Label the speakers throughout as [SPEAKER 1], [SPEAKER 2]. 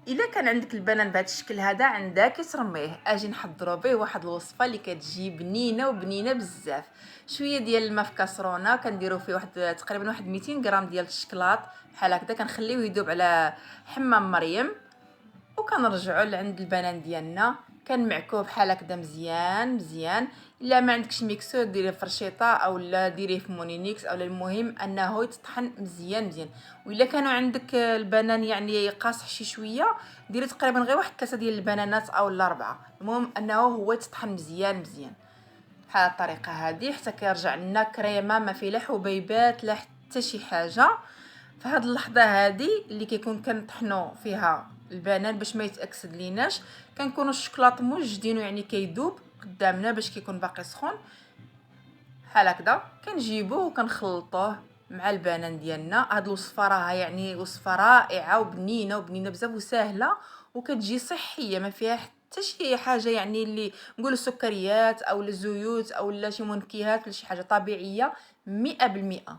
[SPEAKER 1] الا كان عندك البنان بهذا الشكل هذا عندك ترميه. اجي نحضروا به واحد الوصفه اللي كتجي بنينه وبنينه بزاف. شويه ديال الماء في كاسرونه كنديروا فيه واحد تقريبا واحد 200 غرام ديال الشكلاط بحال هكذا، كنخليوه يذوب على حمام مريم، وكنرجعوا لعند البنان ديالنا كنمعكوه بحال هكذا مزيان مزيان. الا ما عندكش ميكسور ديريه في رشيطه او لا ديريه في مونينيكس، او المهم انه يتطحن مزيان مزيان. والا كانوا عندك البنان يعني قاصح شي شويه، ديري تقريبا غير واحد كاسه ديال البنانات او لا 4. المهم انه هو يتطحن مزيان مزيان بحال الطريقه هذه حتى كيرجع لنا كريمه ما فيه لا حبيبات لا حتى شي حاجه. في هاد اللحظه هذه اللي كيكون كنطحنوا فيها البنان باش ما يتاكسد ليناش، كنكونوا الشكلاط موجدينه يعني كيذوب قدامنا باش كيكون باقي سخون بحال هكذا. كنجيبوه وكنخلطوه مع البنان ديالنا. هاد الوصفه راها يعني وصفه رائعه وبنينه وبنينه بزاف وسهله، وكتجي صحيه ما فيها حتى شي حاجه يعني اللي نقولوا سكريات او الزيوت او لا شي منكهات ولا شي حاجه طبيعيه 100%.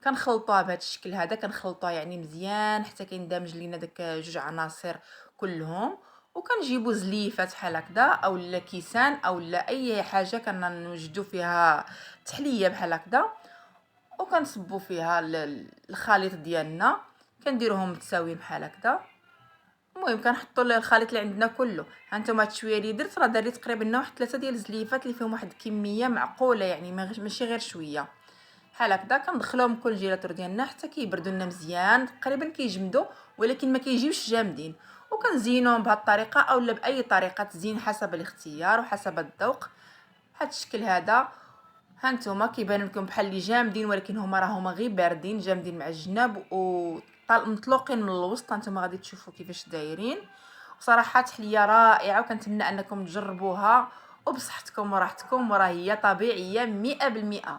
[SPEAKER 1] كنخلطوها بهذا الشكل هذا، كنخلطوها يعني مزيان حتى كيندمج لينا داك جوج عناصر كلهم. وكنجيبو زليفات بحال هكذا او لا كيسان او لا اي حاجه كنوجدو فيها تحليه بحال هكذا، وكنصبوا فيها الخليط ديالنا، كنديروهم متساويين بحال هكذا. المهم كنحطوا الخليط اللي عندنا كله. ها نتوما هاد شويه اللي درت راه داريت تقريبا واحد 3 ديال الزليفات اللي فيهم واحد الكميه معقوله يعني ماشي غير شويه بحال هكذا. كندخلوهم كونجيلاتور ديالنا حتى كيبردوا لنا مزيان تقريبا كيجمدوا، ولكن ما كيجيوش جامدين. وكنزينوهم بهذه الطريقه او لا باي طريقه تزيين حسب الاختيار وحسب الذوق بهذا الشكل هذا. ها نتوما كيبان لكم بحال اللي جامدين، ولكن هما غير باردين جامدين مع الجناب ومطلوقين من الوسط. نتوما غادي تشوفوا كيفاش دايرين. وصراحه تحليه رائعه وكنتمنى انكم تجربوها وبصحتكم وراحتكم، وراه هي طبيعيه 100%.